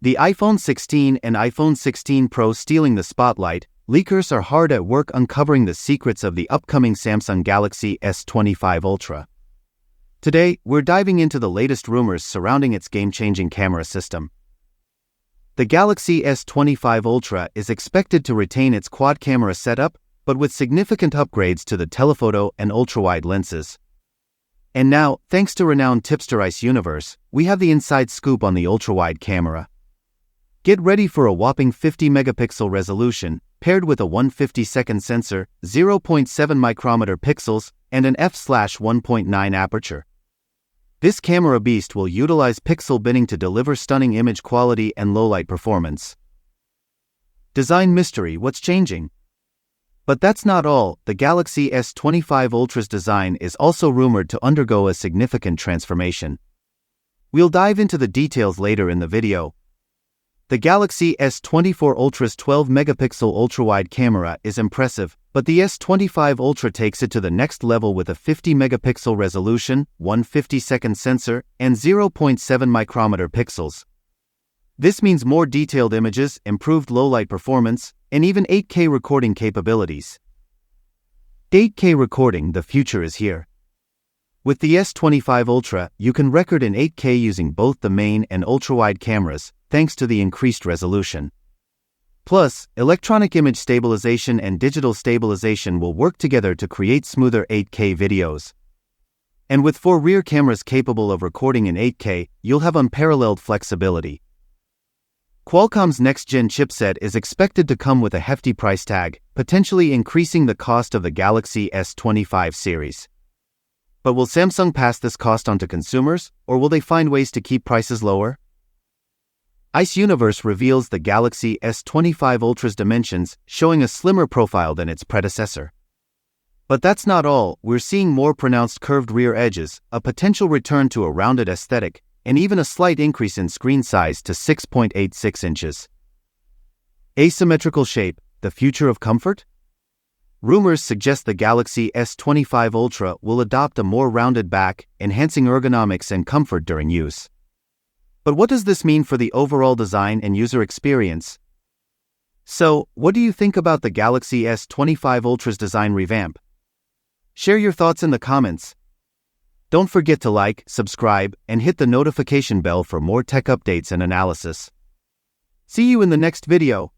The iPhone 16 and iPhone 16 Pro stealing the spotlight, leakers are hard at work uncovering the secrets of the upcoming Samsung Galaxy S25 Ultra. Today, we're diving into the latest rumors surrounding its game-changing camera system. The Galaxy S25 Ultra is expected to retain its quad-camera setup, but with significant upgrades to the telephoto and ultra-wide lenses. And now, thanks to renowned tipster Ice Universe, we have the inside scoop on the ultra-wide camera. Get ready for a whopping 50-megapixel resolution, paired with a 1/52nd sensor, 0.7 micrometer pixels, and an f/1.9 aperture. This camera beast will utilize pixel binning to deliver stunning image quality and low-light performance. Design mystery: what's changing? But that's not all. The Galaxy S25 Ultra's design is also rumored to undergo a significant transformation. We'll dive into the details later in the video. The Galaxy S24 Ultra's 12-megapixel ultra-wide camera is impressive, but the S25 Ultra takes it to the next level with a 50-megapixel resolution, 1/52nd sensor, and 0.7 micrometer pixels. This means more detailed images, improved low-light performance, and even 8K recording capabilities. 8K recording: the future is here. With the S25 Ultra, you can record in 8K using both the main and ultra-wide cameras, thanks to the increased resolution. Plus, electronic image stabilization and digital stabilization will work together to create smoother 8K videos. And with 4 rear cameras capable of recording in 8K, you'll have unparalleled flexibility. Qualcomm's next-gen chipset is expected to come with a hefty price tag, potentially increasing the cost of the Galaxy S25 series. But will Samsung pass this cost on to consumers, or will they find ways to keep prices lower? Ice Universe reveals the Galaxy S25 Ultra's dimensions, showing a slimmer profile than its predecessor. But that's not all. We're seeing more pronounced curved rear edges, a potential return to a rounded aesthetic, and even a slight increase in screen size to 6.86 inches. Asymmetrical shape: the future of comfort? Rumors suggest the Galaxy S25 Ultra will adopt a more rounded back, enhancing ergonomics and comfort during use. But what does this mean for the overall design and user experience? So, what do you think about the Galaxy S25 Ultra's design revamp? Share your thoughts in the comments. Don't forget to like, subscribe, and hit the notification bell for more tech updates and analysis. See you in the next video.